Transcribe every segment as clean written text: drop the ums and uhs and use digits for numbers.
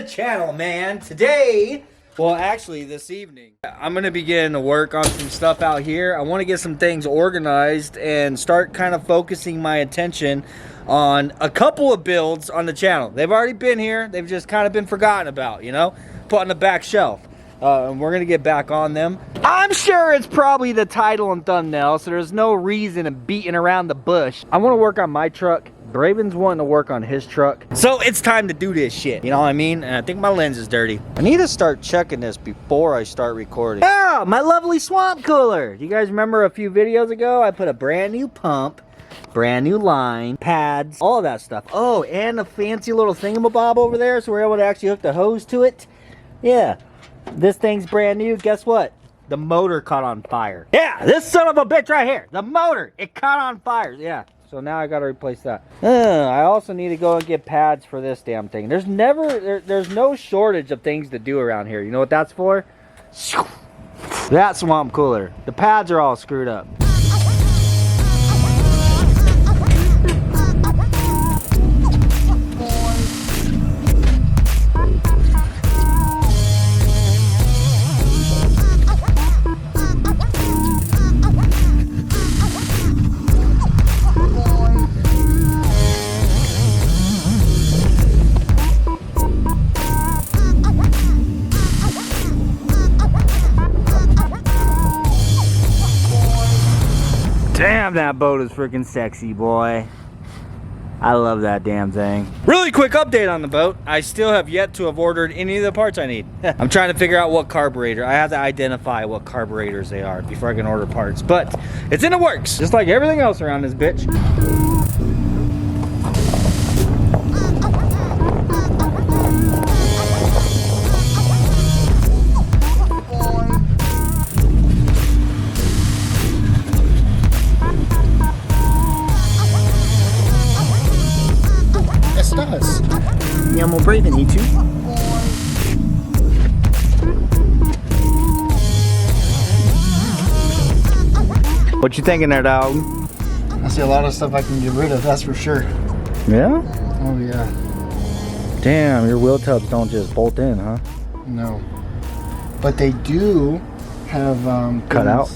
the channel, man. Today, well actually this evening, I'm gonna begin to work on some stuff out here. I want to get some things organized and start kind of focusing my attention on a couple of builds on the channel. They've already been here, they've just kind of been forgotten about, you know, put on the back shelf. And we're gonna get back on them. I'm sure it's probably the title and thumbnail, so there's no reason in beating around the bush. I want to work on my truck. Braven's wanting to work on his truck. So it's time to do this shit, you know what I mean? And I think my lens is dirty. I need to start checking this before I start recording. Oh, my lovely swamp cooler. Do you guys remember a few videos ago? I put a brand new pump, brand new line, pads, all of that stuff. Oh, and a fancy little thingamabob over there, so we're able to actually hook the hose to it. Yeah. This thing's brand new. Guess what? The motor caught on fire. Yeah, this son of a bitch right here. The motor, it caught on fire. Yeah, so now I gotta replace that. I also need to go and get pads for this damn thing. There's no shortage of things to do around here. You know what that's for? That swamp cooler. The pads are all screwed up. Damn, that boat is freaking sexy, boy. I love that damn thing. Really quick update on the boat. I still have yet to have ordered any of the parts I need. I'm trying to figure out what carburetor. I have to identify what carburetors they are before I can order parts. But it's in the works, just like everything else around this bitch. Mi amo Braven, you too? What you thinking there, dog? I see a lot of stuff I can get rid of, that's for sure. Yeah? Oh yeah. Damn, your wheel tubs don't just bolt in, huh? No. But they do have cut out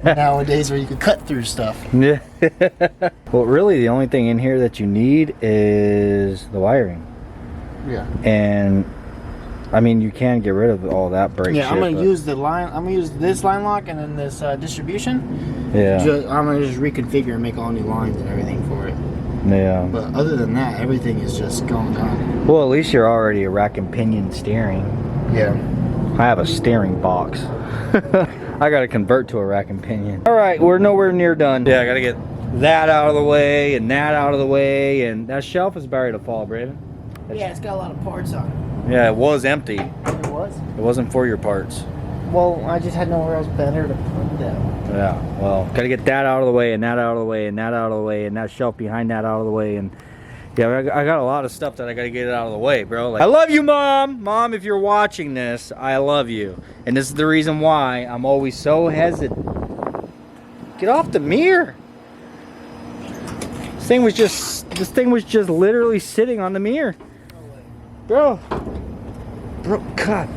nowadays where you could cut through stuff. Yeah. Well, really the only thing in here that you need is the wiring. Yeah. And I mean, you can get rid of all that brake shit. I'm gonna use the line. I'm gonna use this line lock and then this distribution. Yeah. I'm gonna just reconfigure and make all new lines and everything for it. Yeah. But other than that, everything is just going on. Well, at least you're already a rack and pinion steering. Yeah. I have a steering box. I gotta convert to a rack and pinion. All right, we're nowhere near done. Yeah, I gotta get that out of the way and that out of the way, and that shelf is about ready to fall, Braven. Yeah, it's got a lot of parts on it. Yeah, it was empty. It was? It wasn't for your parts. Well, I just had nowhere else better to put them. Yeah, well, gotta get that out of the way, and that out of the way, and that out of the way, and that shelf behind that out of the way, and yeah, I got a lot of stuff that I gotta get it out of the way, bro. Like, I love you, Mom! Mom, if you're watching this, I love you. And this is the reason why I'm always so hesitant. Get off the mirror! This thing was just literally sitting on the mirror. Bro, God.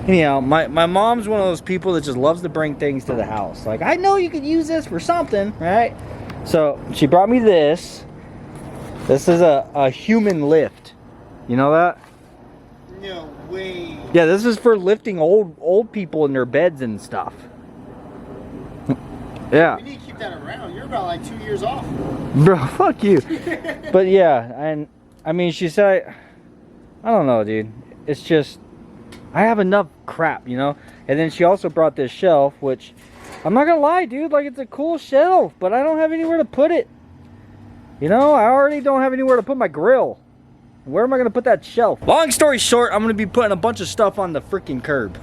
Anyhow, my mom's one of those people that just loves to bring things to the house. Like, I know you could use this for something, right? So she brought me this. This is a human lift. You know that? No way. Yeah, this is for lifting old people in their beds and stuff. Yeah. You need to keep that around. You're about like 2 years off. Bro, fuck you. But yeah, and I mean, she said, I don't know, dude. It's just, I have enough crap, you know? And then she also brought this shelf, which, I'm not gonna lie, dude, like, it's a cool shelf, but I don't have anywhere to put it. You know, I already don't have anywhere to put my grill. Where am I gonna put that shelf? Long story short, I'm gonna be putting a bunch of stuff on the freaking curb.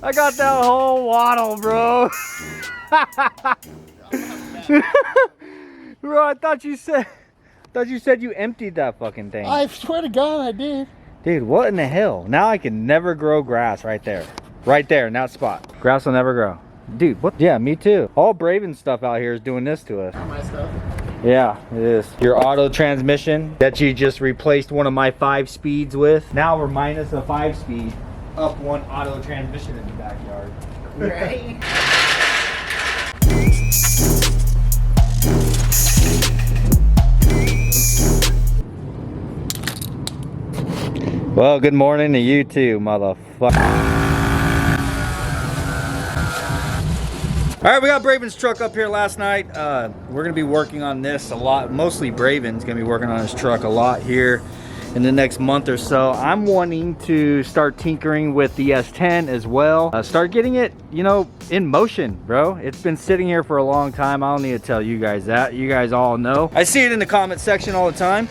I got that whole waddle, bro. Bro, I thought you said you emptied that fucking thing. I swear to God, I did. Dude, what in the hell? Now I can never grow grass right there. Right there in that spot. Grass will never grow. Dude, what? Yeah, me too. All Braven stuff out here is doing this to us. My stuff. Yeah, it is. Your auto transmission that you just replaced one of my 5 speeds with. Now we're minus a 5-speed, up one auto transmission in the backyard. Right. Well, good morning to you too, motherfucker. All right, we got Braven's truck up here last night. We're gonna be working on this a lot. Mostly Braven's gonna be working on his truck a lot here in the next month or so. I'm wanting to start tinkering with the S10 as well. Start getting it, you know, in motion, bro. It's been sitting here for a long time. I don't need to tell you guys that. You guys all know. I see it in the comment section all the time.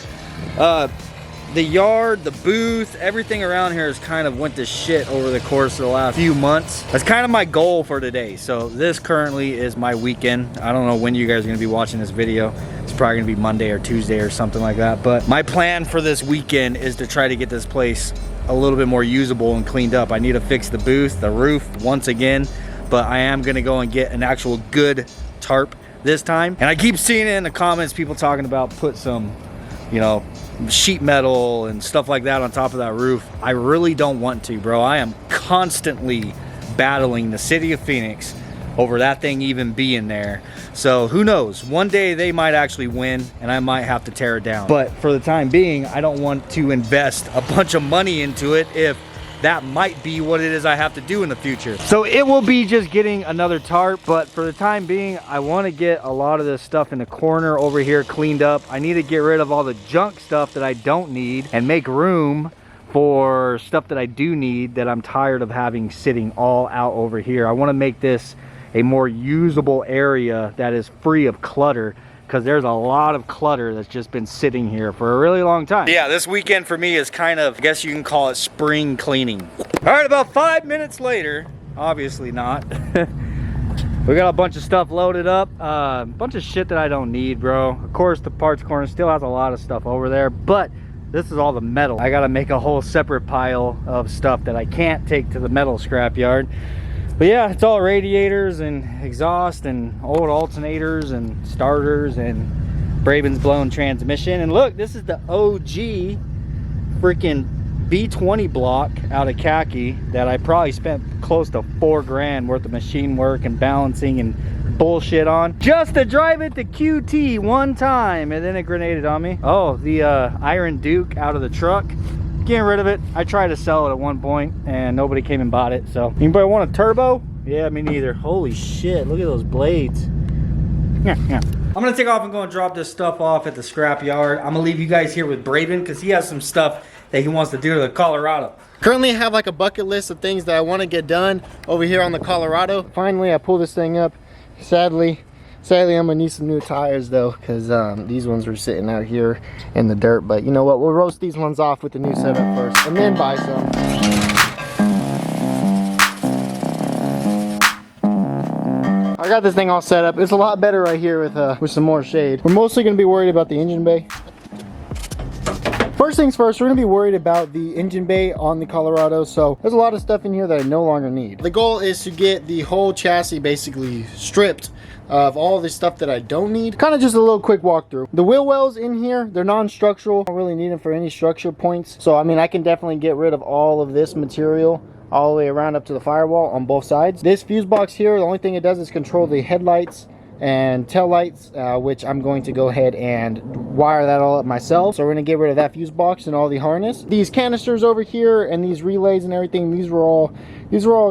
The yard, the booth, everything around here has kind of went to shit over the course of the last few months. That's kind of my goal for today. So this currently is my weekend. I don't know when you guys are gonna be watching this video. It's probably gonna be Monday or Tuesday or something like that. But my plan for this weekend is to try to get this place a little bit more usable and cleaned up. I need to fix the booth, the roof once again, but I am gonna go and get an actual good tarp this time. And I keep seeing it in the comments, people talking about put some, you know, sheet metal and stuff like that on top of that roof. I really don't want to, bro. I am constantly battling the city of Phoenix over that thing even being there. So who knows, one day they might actually win and I might have to tear it down. But for the time being, I don't want to invest a bunch of money into it if that might be what it is I have to do in the future. So it will be just getting another tarp, but for the time being, I want to get a lot of this stuff in the corner over here cleaned up. I need to get rid of all the junk stuff that I don't need and make room for stuff that I do need that I'm tired of having sitting all out over here. I want to make this a more usable area that is free of clutter, because there's a lot of clutter that's just been sitting here for a really long time. Yeah, this weekend for me is kind of, I guess you can call it spring cleaning. All right, about 5 minutes later, obviously not. We got a bunch of stuff loaded up, a bunch of shit that I don't need, bro. Of course, the parts corner still has a lot of stuff over there, but this is all the metal. I gotta make a whole separate pile of stuff that I can't take to the metal scrapyard. But yeah, it's all radiators and exhaust and old alternators and starters and Braven's blown transmission. And look, this is the OG freaking B20 block out of khaki that I probably spent close to $4 grand worth of machine work and balancing and bullshit on just to drive it to QT one time, and then it grenaded on me. Oh, the Iron Duke out of the truck. Getting rid of it. I tried to sell it at one point and nobody came and bought it. So anybody want a turbo? Yeah, me neither. Holy shit, look at those blades. I'm gonna take off and go and drop this stuff off at the scrap yard. I'm gonna leave you guys here with Braven because he has some stuff that he wants to do to the Colorado. Currently I have like a bucket list of things that I want to get done over here on the Colorado. Finally I pull this thing up. Sadly I'm gonna need some new tires though, because these ones are sitting out here in the dirt. But you know what, we'll roast these ones off with the new setup first and then buy some. I got this thing all set up. It's a lot better right here with some more shade. We're mostly gonna be worried about the engine bay. First things first, we're gonna be worried about the engine bay on the Colorado. So there's a lot of stuff in here that I no longer need. The goal is to get the whole chassis basically stripped of all the stuff that I don't need. Kind of just a little quick walkthrough. The wheel wells in here, they're non-structural. I don't really need them for any structure points. So I mean, I can definitely get rid of all of this material all the way around up to the firewall on both sides. This fuse box here, the only thing it does is control the headlights and tail lights, which I'm going to go ahead and wire that all up myself. So we're gonna get rid of that fuse box and all the harness. These canisters over here and these relays and everything, these were all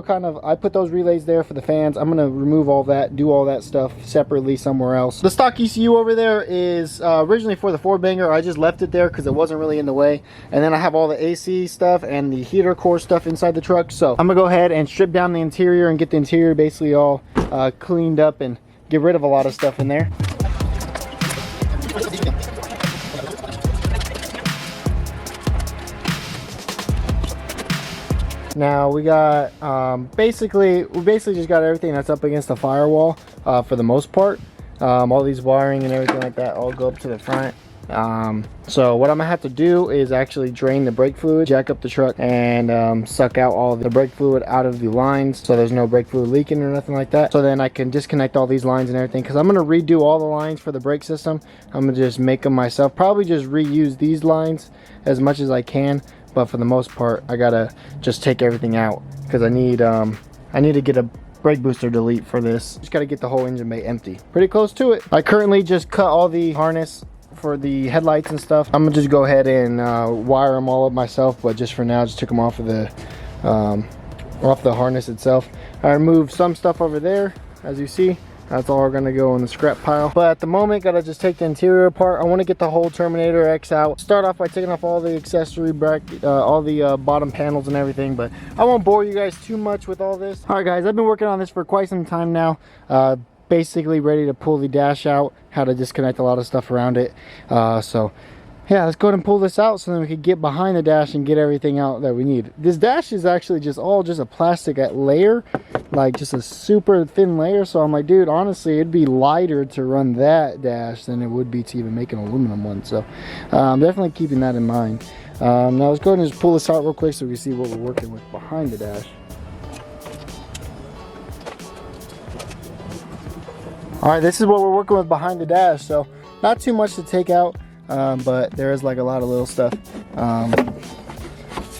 kind of, I put those relays there for the fans. I'm gonna remove all that, do all that stuff separately somewhere else. The stock ECU over there is originally for the 4-banger. I just left it there because it wasn't really in the way. And then I have all the AC stuff and the heater core stuff inside the truck. So I'm gonna go ahead and strip down the interior and get the interior basically all cleaned up and get rid of a lot of stuff in there. Now we got basically just got everything that's up against the firewall for the most part. All these wiring and everything like that all go up to the front. So what I'm gonna have to do is actually drain the brake fluid, jack up the truck, and suck out all the brake fluid out of the lines so there's no brake fluid leaking or nothing like that. So then I can disconnect all these lines and everything, because I'm gonna redo all the lines for the brake system. I'm gonna just make them myself, probably just reuse these lines as much as I can, but for the most part I gotta just take everything out because I need to get a brake booster delete for this. Just gotta get the whole engine bay empty. Pretty close to it. I currently just cut all the harness for the headlights and stuff. I'm gonna just go ahead and wire them all up myself, but just for now just took them off of the harness itself. I removed some stuff over there, as you see. That's all gonna go in the scrap pile. But at the moment, gotta just take the interior apart. I want to get the whole Terminator X out. Start off by taking off all the accessory bracket, all the bottom panels and everything. But I won't bore you guys too much with all this. All right, guys, I've been working on this for quite some time now. Basically ready to pull the dash out, how to disconnect a lot of stuff around it. So yeah, let's go ahead and pull this out so then we can get behind the dash and get everything out that we need. This dash is actually just a plastic layer, like just a super thin layer. So I'm like, dude, honestly, it'd be lighter to run that dash than it would be to even make an aluminum one. So I'm definitely keeping that in mind. Now let's go ahead and just pull this out real quick so we can see what we're working with behind the dash. All right, this is what we're working with behind the dash. So not too much to take out, but there is like a lot of little stuff.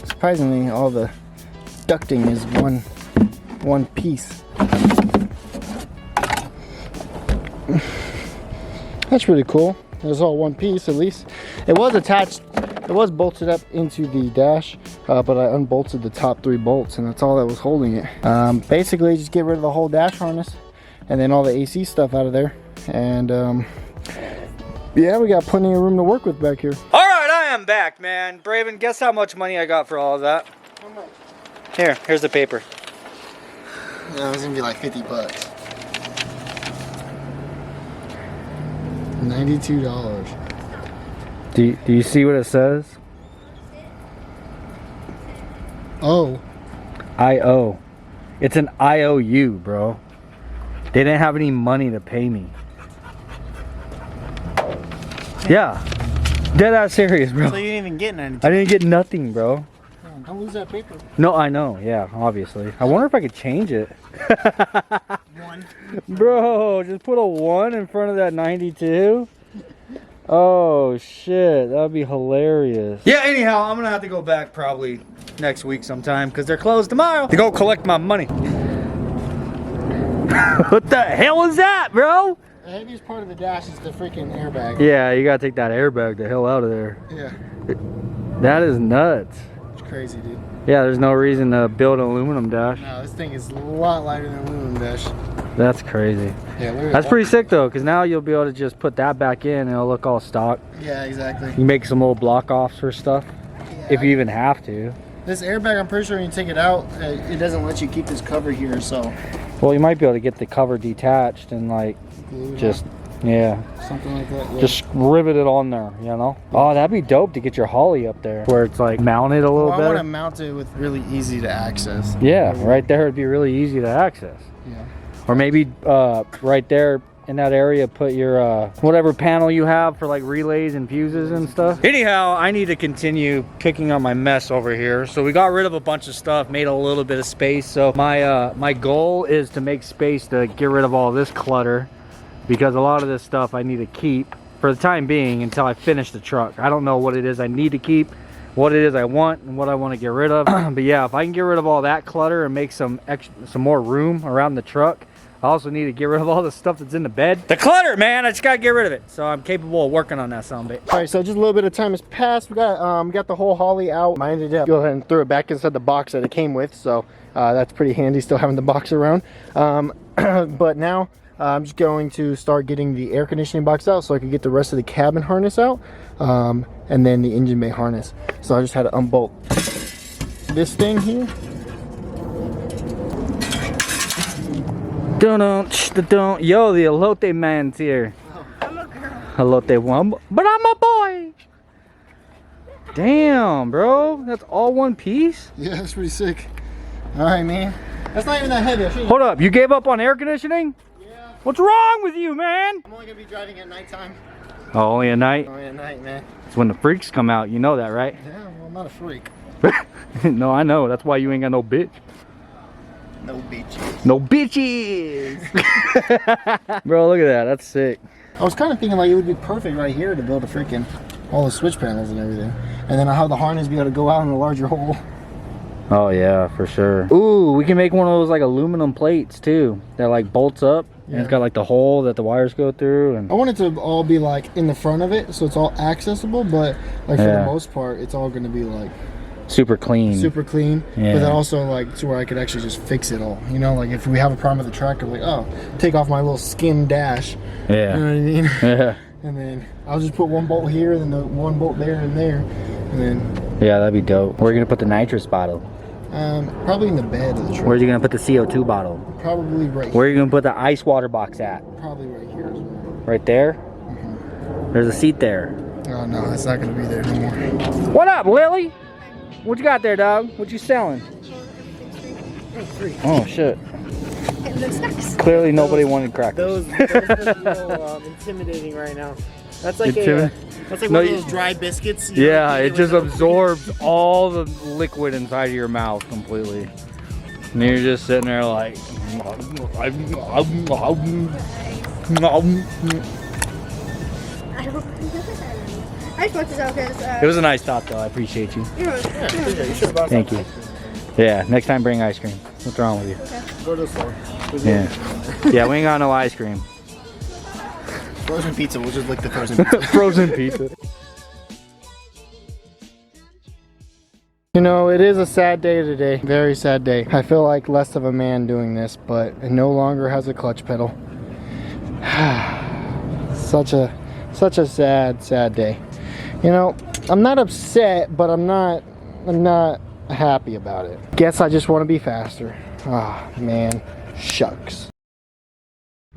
Surprisingly, all the ducting is one piece. That's really cool. It was all one piece at least. It was attached, it was bolted up into the dash, but I unbolted the top 3 bolts and that's all that was holding it. Basically just get rid of the whole dash harness and then all the AC stuff out of there. And yeah, we got plenty of room to work with back here. All right, I am back, man. Braven, guess how much money I got for all of that? How much? Here's the paper. Yeah, it was gonna be like 50 bucks. $92. Do you see what it says? Oh. I-O. It's an IOU, bro. They didn't have any money to pay me. Yeah. Dead ass serious, bro. So you didn't even get 92. I didn't get nothing, bro. Don't lose that paper. No, I know. Yeah, obviously. I wonder if I could change it. 1. Bro, just put a 1 in front of that 92. Oh, shit. That would be hilarious. Yeah, anyhow, I'm going to have to go back probably next week sometime because they're closed tomorrow to go collect my money. What the hell is that, bro? The heaviest part of the dash is the freaking airbag. Yeah, you gotta take that airbag the hell out of there. Yeah. That is nuts. It's crazy, dude. Yeah, there's no reason to build an aluminum dash. No, this thing is a lot lighter than an aluminum dash. That's crazy. Yeah, look at that's that. pretty sick though, because now you'll be able to just put that back in and it'll look all stock. Yeah, exactly. You make some little block offs for stuff, if you even have to. This airbag, I'm pretty sure when you take it out, it doesn't let you keep this cover here, so. Well, you might be able to get the cover detached and like just, yeah. Something like that, yeah. Just rivet it on there, you know? Oh, that'd be dope to get your Holly up there where it's like mounted a little I better. want to mount it with really easy to access. Yeah, right there would be really easy to access. Yeah. Or maybe right there in that area put your whatever panel you have for like relays and fuses and stuff. Anyhow, I need to continue picking up my mess over here. So we got rid of a bunch of stuff, made a little bit of space. So my goal is to make space to get rid of all this clutter, because a lot of this stuff I need to keep for the time being until I finish the truck. I don't know what it is I need to keep, what it is I want, and what I want to get rid of. But yeah, if I can get rid of all that clutter and make some more room around the truck, I also need to get rid of all the stuff that's in the bed. The clutter, man, I just gotta get rid of it. So I'm capable of working on that someday. All right, so just a little bit of time has passed. We got the whole Holly out. I ended up go ahead and throw it back inside the box that it came with. So that's pretty handy, still having the box around. But now I'm just going to start getting the air conditioning box out so I can get the rest of the cabin harness out, and then the engine bay harness. So I just had to unbolt this thing here. Don't. Yo, the elote man's here. Oh, I'm a girl. Elote one, but I'm a boy. Damn, bro, that's all one piece. Yeah, that's pretty sick. All right, man. That's not even that heavy. Hold up, you gave up on air conditioning? Yeah. What's wrong with you, man? I'm only gonna be driving at nighttime. Oh, only at night? Only at night, man. It's when the freaks come out. You know that, right? Yeah, well, I'm not a freak. No, I know. That's why you ain't got no bitch. No bitches. No bitches! Bro, look at that. That's sick. I was kind of thinking like it would be perfect right here to build a freaking all the switch panels and everything. And then I'll have the harness be able to go out in a larger hole. Oh yeah, for sure. Ooh, we can make one of those like aluminum plates too that like bolts up. Yeah. And it's got like the hole that the wires go through. And I want it to all be like in the front of it so it's all accessible, but like for the most part it's all going to be like super clean. Super clean. Yeah. But then also like to where I could actually just fix it all. You know, like if we have a problem with the tractor, like, oh, take off my little skin dash. Yeah. You know what I mean? Yeah. And then I'll just put one bolt here and then the one bolt there and there. And then yeah, that'd be dope. Where are you gonna put the nitrous bottle? Probably in the bed of the truck. Where's you gonna put the CO2 bottle? Probably right Where are you gonna put the ice water box at? Probably right here as well. Right there? Mm-hmm. There's a seat there. Oh no, it's not gonna be there no more. What up, Lily? What you got there, dog? What you selling? Oh shit. Clearly nobody wanted crackers. Those look a little intimidating right now. That's like that's like one of those dry biscuits. Yeah, it just absorbs all the liquid inside of your mouth completely. And you're just sitting there like... It was a nice stop though, I appreciate you. Thank you. Yeah, next time bring ice cream. What's wrong with you? Okay. Go to the store. Yeah. Yeah, we ain't got no ice cream. Frozen pizza, we'll just lick the frozen pizza. Frozen pizza. You know, it is a sad day today. Very sad day. I feel like less of a man doing this, but it no longer has a clutch pedal. Such a sad day. You know, I'm not upset, but I'm not happy about it. Guess I just want to be faster. Ah, man, shucks.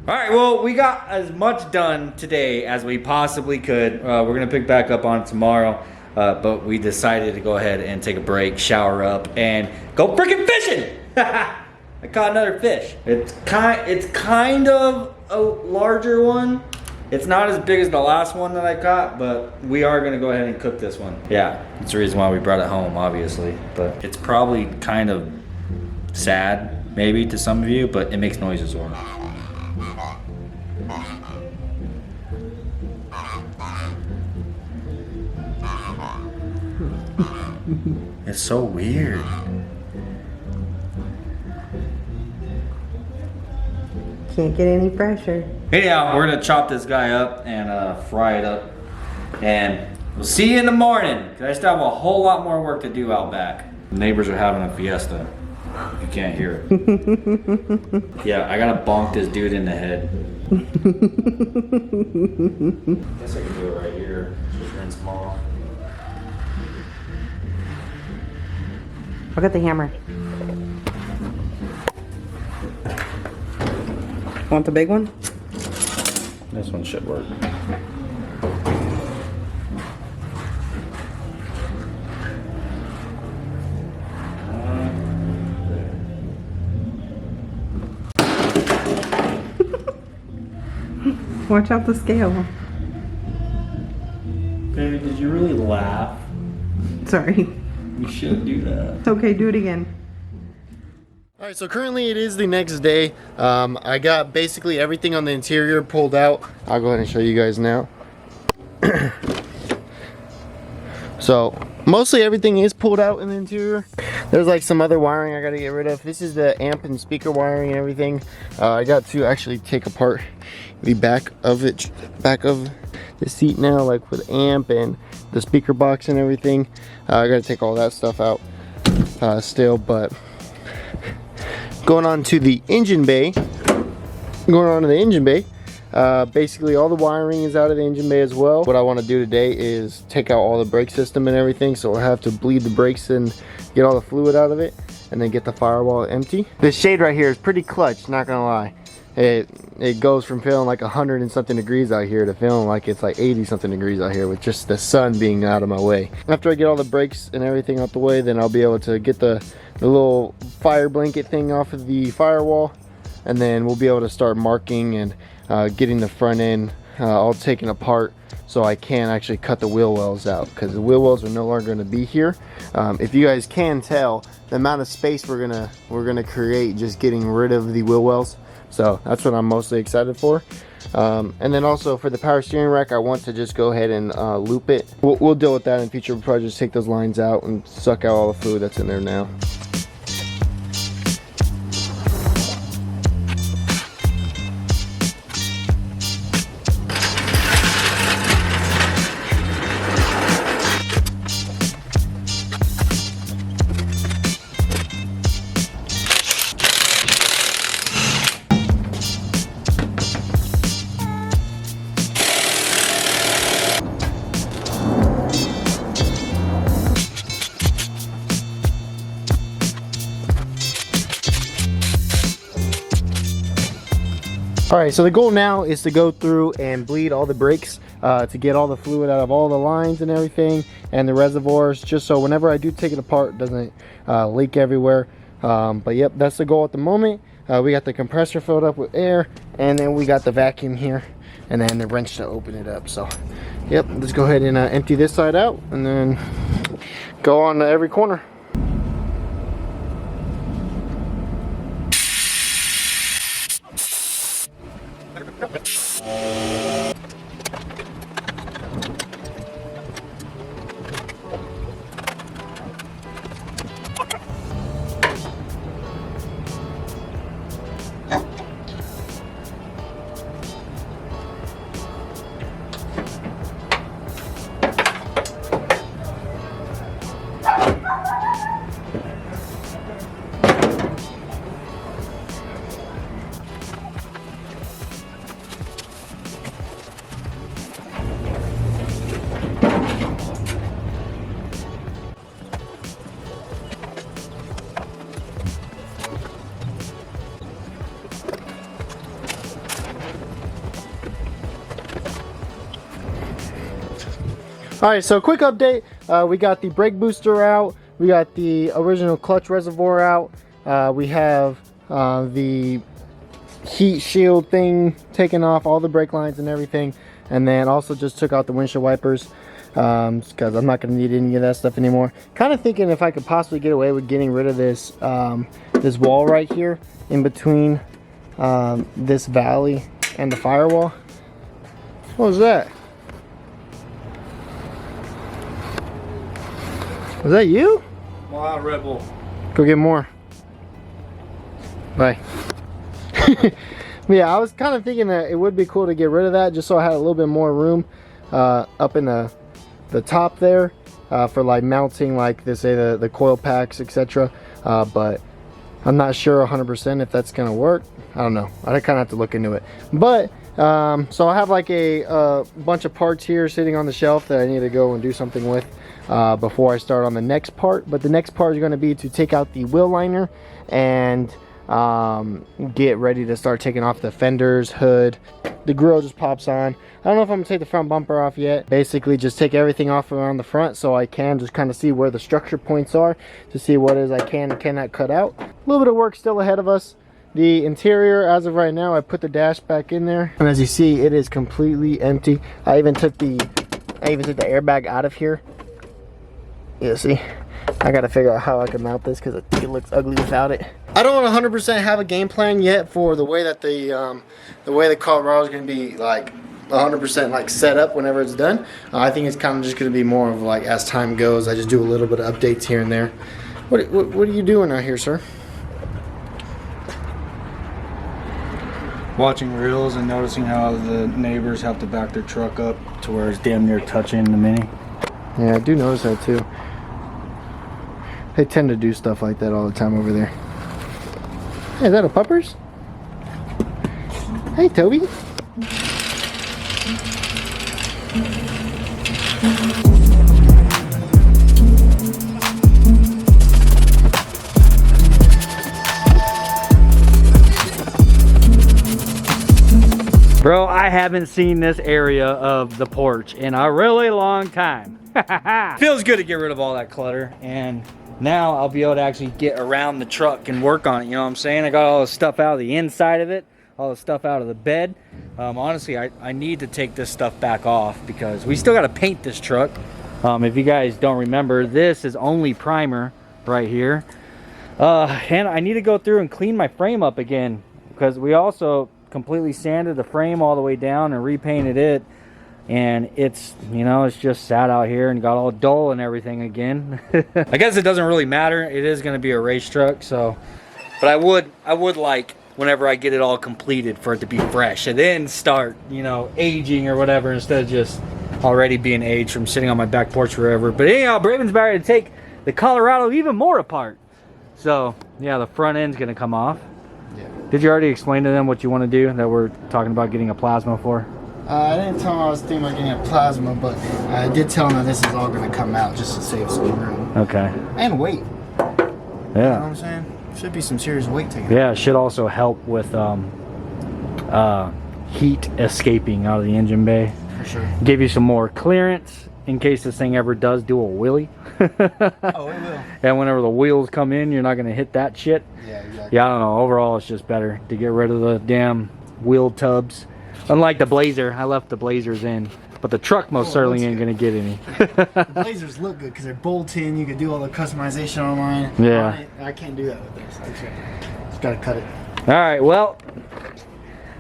All right, well, we got as much done today as we possibly could. We're gonna pick back up on it tomorrow, but we decided to go ahead and take a break, shower up, and go freaking fishing. I caught another fish. It's kind of a larger one. It's not as big as the last one that I caught, but we are gonna go ahead and cook this one. Yeah, that's the reason why we brought it home, obviously. But it's probably kind of sad, maybe to some of you, but it makes noises for me. It's so weird. Can't get any pressure. Anyhow, we're gonna chop this guy up and fry it up. And we'll see you in the morning. Cause I still have a whole lot more work to do out back. The neighbors are having a fiesta. You can't hear it. Yeah, I gotta bonk this dude in the head. Guess I can do it right here. Just rinse them off. Look at the hammer. Want the big one? This one should work. Watch out the scale. Baby, did you really laugh? Sorry. You shouldn't do that. It's okay, do it again. All right, so currently it is the next day. I got basically everything on the interior pulled out. I'll go ahead and show you guys now. So mostly everything is pulled out in the interior. There's like some other wiring I gotta get rid of. This is the amp and speaker wiring and everything. I got to actually take apart the back of the seat now, like with amp and the speaker box and everything. I gotta take all that stuff out still, but going on to the engine bay. Basically all the wiring is out of the engine bay as well. What I want to do today is take out all the brake system and everything, so I have to bleed the brakes and get all the fluid out of it and then get the firewall empty. This shade right here is pretty clutch, not gonna lie. It goes from feeling like 100 and something degrees out here to feeling like it's like 80 something degrees out here with just the sun being out of my way. After I get all the brakes and everything out the way, then I'll be able to get the little fire blanket thing off of the firewall, and then we'll be able to start marking and getting the front end all taken apart, so I can actually cut the wheel wells out, because the wheel wells are no longer going to be here. If you guys can tell, the amount of space we're gonna create just getting rid of the wheel wells, so that's what I'm mostly excited for. And then also for the power steering rack, I want to just go ahead and loop it. We'll deal with that in future. We'll probably just take those lines out and suck out all the fluid that's in there now. All right, so the goal now is to go through and bleed all the brakes to get all the fluid out of all the lines and everything, and the reservoirs, just so whenever I do take it apart, it doesn't leak everywhere. But yep, that's the goal at the moment. We got the compressor filled up with air, and then we got the vacuum here, and then the wrench to open it up. So yep, let's go ahead and empty this side out, and then go on to every corner. All right, so quick update. We got the brake booster out. We got the original clutch reservoir out. We have the heat shield thing taken off, all the brake lines and everything. And then also just took out the windshield wipers because I'm not going to need any of that stuff anymore. Kind of thinking if I could possibly get away with getting rid of this this wall right here in between this valley and the firewall. What was that? Was that you? Wow, Rebel. Go get more. Bye. Yeah, I was kind of thinking that it would be cool to get rid of that just so I had a little bit more room up in the top there for like mounting, like they say, the coil packs, etc. But I'm not sure 100% if that's gonna work. I don't know. I kind of have to look into it. But so I have like a bunch of parts here sitting on the shelf that I need to go and do something with before I start on the next part. But the next part is going to be to take out the wheel liner and get ready to start taking off the fenders, hood. The grill just pops on. I don't know if I'm gonna take the front bumper off yet. Basically just take everything off around the front so I can just kind of see where the structure points are to see what is I can and cannot cut out. A little bit of work still ahead of us. The interior, as of right now, I put the dash back in there, and as you see, it is completely empty. I even took the airbag out of here. Yeah, see, I gotta figure out how I can mount this because it looks ugly without it. I don't 100% have a game plan yet for the way that the Colorado is gonna be like 100% like set up whenever it's done. I think it's kind of just gonna be more of like as time goes. I just do a little bit of updates here and there. What are you doing out here, sir? Watching reels and noticing how the neighbors have to back their truck up to where it's damn near touching the Mini. Yeah, I do notice that too. They tend to do stuff like that all the time over there. Hey, is that a puppers? Hey, Toby. Bro, I haven't seen this area of the porch in a really long time. Feels good to get rid of all that clutter and now I'll be able to actually get around the truck and work on it. You know what I'm saying? I got all the stuff out of the inside of it, all the stuff out of the bed. Honestly, I need to take this stuff back off because we still got to paint this truck. If you guys don't remember, this is only primer right here. And I need to go through and clean my frame up again because we also completely sanded the frame all the way down and repainted it. And it's, you know, it's just sat out here and got all dull and everything again. I guess it doesn't really matter. It is going to be a race truck, so. But I would like, whenever I get it all completed, for it to be fresh and then start, you know, aging or whatever instead of just already being aged from sitting on my back porch forever. But anyhow, Braven's about to take the Colorado even more apart. So yeah, the front end's gonna come off. Yeah. Did you already explain to them what you want to do that we're talking about getting a plasma for? I didn't tell them I was thinking about getting a plasma, but I did tell them that this is all going to come out just to save some room. Okay. And weight. Yeah. You know what I'm saying? Should be some serious weight taken. Yeah, it should also help with heat escaping out of the engine bay. For sure. Give you some more clearance in case this thing ever does do a wheelie. Oh, it will. And whenever the wheels come in, you're not going to hit that shit. Yeah, exactly. Yeah, I don't know. Overall, it's just better to get rid of the damn wheel tubs. Unlike the Blazer, I left the Blazers in. But the truck most certainly ain't going to get any. The Blazers look good because they're bolt-in. You can do all the customization online. Yeah. I can't do that with this. I just got to cut it. All right, well,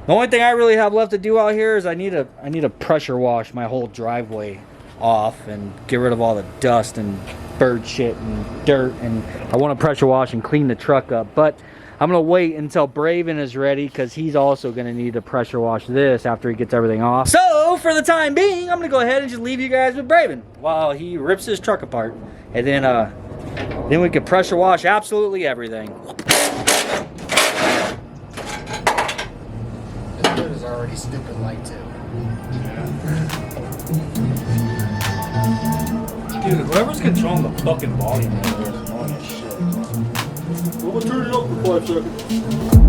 the only thing I really have left to do out here is I need to pressure wash my whole driveway off and get rid of all the dust and bird shit and dirt, and I want to pressure wash and clean the truck up. But I'm gonna wait until Braven is ready because he's also gonna need to pressure wash this after he gets everything off. So for the time being, I'm gonna go ahead and just leave you guys with Braven while he rips his truck apart, and then we can pressure wash absolutely everything. This hood is already stupid light too. Dude, whoever's controlling the fucking volume over there is annoying as shit. I'm gonna turn it up for 5 seconds.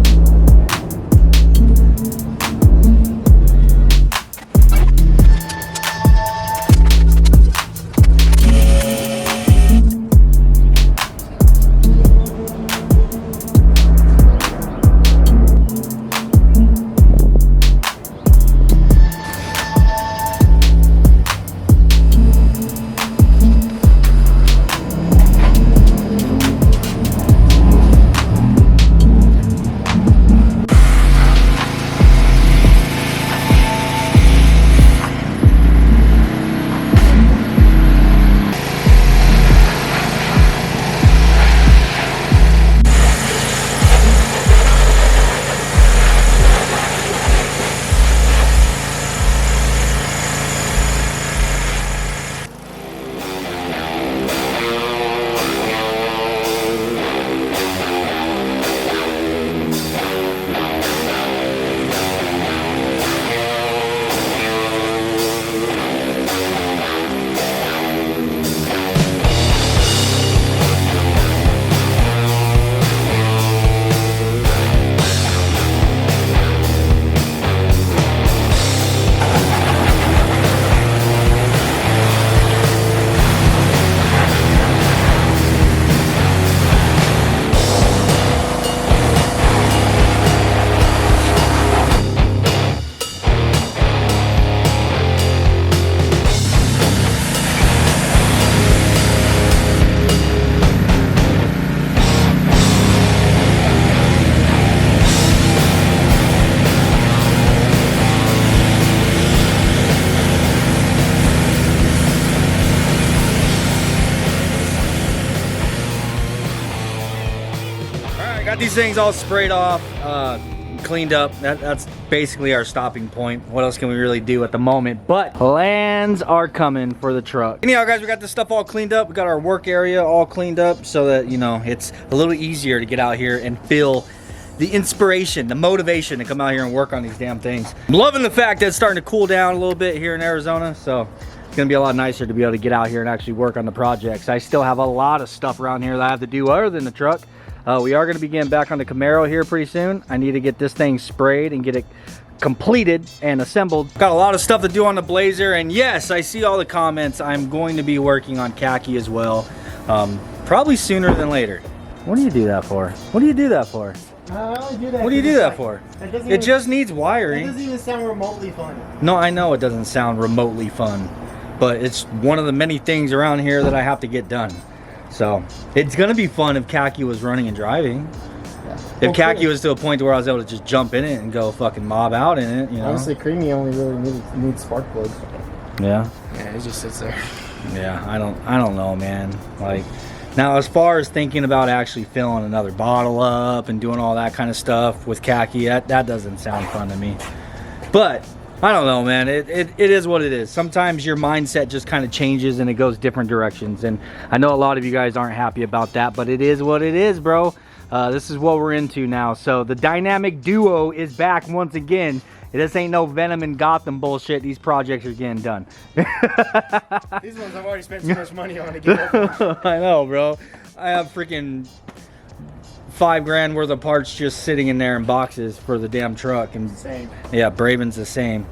Got these things all sprayed off, cleaned up. That's basically our stopping point. What else can we really do at the moment? But plans are coming for the truck. Anyhow, guys, we got this stuff all cleaned up. We got our work area all cleaned up so that, you know, it's a little easier to get out here and feel the inspiration, the motivation to come out here and work on these damn things. I'm loving the fact that it's starting to cool down a little bit here in Arizona, so it's gonna be a lot nicer to be able to get out here and actually work on the projects. I still have a lot of stuff around here that I have to do other than the truck. We are going to be getting back on the Camaro here pretty soon. I need to get this thing sprayed and get it completed and assembled. Got a lot of stuff to do on the Blazer, and yes, I see all the comments. I'm going to be working on khaki as well. Probably sooner than later. What do you do that for? What do you do that for? I only do that. What do you do that for? It just needs It wiring. doesn't even sound remotely fun. No, I know it doesn't sound remotely fun, but it's one of the many things around here that I have to get done. So it's gonna be fun if Khaki was running and driving. Yeah. If Khaki was to a point where I was able to just jump in it and go fucking mob out in it, you know. Honestly, Creamy only really needs spark plugs. Yeah. Yeah, it just sits there. Yeah, I don't know, man. Like, now as far as thinking about actually filling another bottle up and doing all that kind of stuff with Khaki, that doesn't sound fun to me. But I don't know, man. It is what it is. Sometimes your mindset just kind of changes and it goes different directions. And I know a lot of you guys aren't happy about that, but it is what it is, bro. This is what we're into now. So the dynamic duo is back once again. This ain't no Venom and Gotham bullshit. These projects are getting done. These ones I've already spent so much money on to get over. I know, bro. I have freaking $5 grand worth of parts just sitting in there in boxes for the damn truck. And Same. yeah, Braven's the same.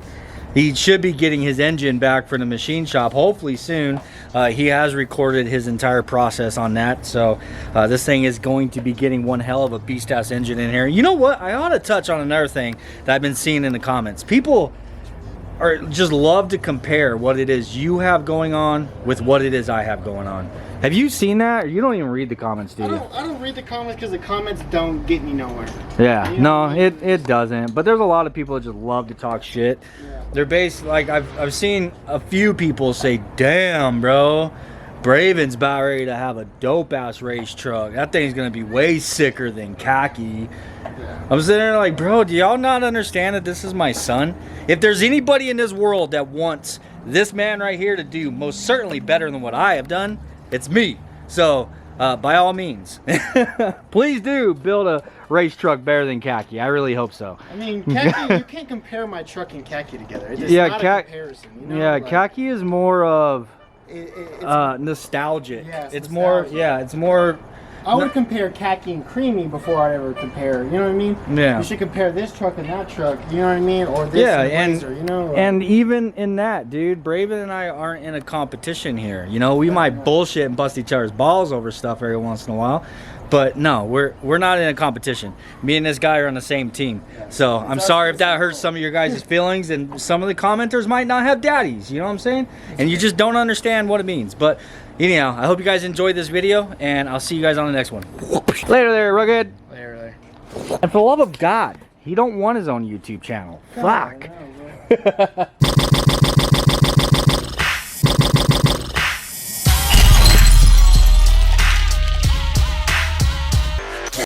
He should be getting his engine back for the machine shop hopefully soon. He has recorded his entire process on that, so this thing is going to be getting one hell of a beast ass engine in here. You know what, I ought to touch on another thing that I've been seeing in the comments. People are just love to compare what it is you have going on with what it is I have going on. Have you seen that? Or you don't even read the comments, do you? I don't read the comments because the comments don't get me nowhere. Yeah, You know no, what I mean? it doesn't. But there's a lot of people that just love to talk shit. Yeah. They're based, like, I've seen a few people say, damn, bro, Braven's about ready to have a dope ass race truck. That thing's gonna be way sicker than Khaki. Yeah. I'm sitting there like, bro, do y'all not understand that this is my son? If there's anybody in this world that wants this man right here to do most certainly better than what I have done, it's me. So by all means, please do build a race truck better than Khaki. I really hope so. I mean, Khaki, you can't compare my truck and Khaki together. It's just Yeah, not a comparison. You know? Yeah, Like, Khaki is more of it's, nostalgic. Yeah, it's nostalgic. more, yeah, it's more. I would compare Khaki and Creamy before I'd ever compare. You know what I mean? Yeah. You should compare this truck and that truck. You know what I mean? Or this Yeah, and and Blazer, you know? Like, and even in that, dude, Braven and I aren't in a competition here. You know, we might bullshit and bust each other's balls over stuff every once in a while, but no, we're not in a competition. Me and this guy are on the same team. So I'm sorry if that hurts some of your guys' feelings, and some of the commenters might not have daddies. You know what I'm saying? And you just don't understand what it means. But anyhow, I hope you guys enjoyed this video, and I'll see you guys on the next one. Later there, Rugged. Later. And for the love of God, he don't want his own YouTube channel. Fuck. I know, bro.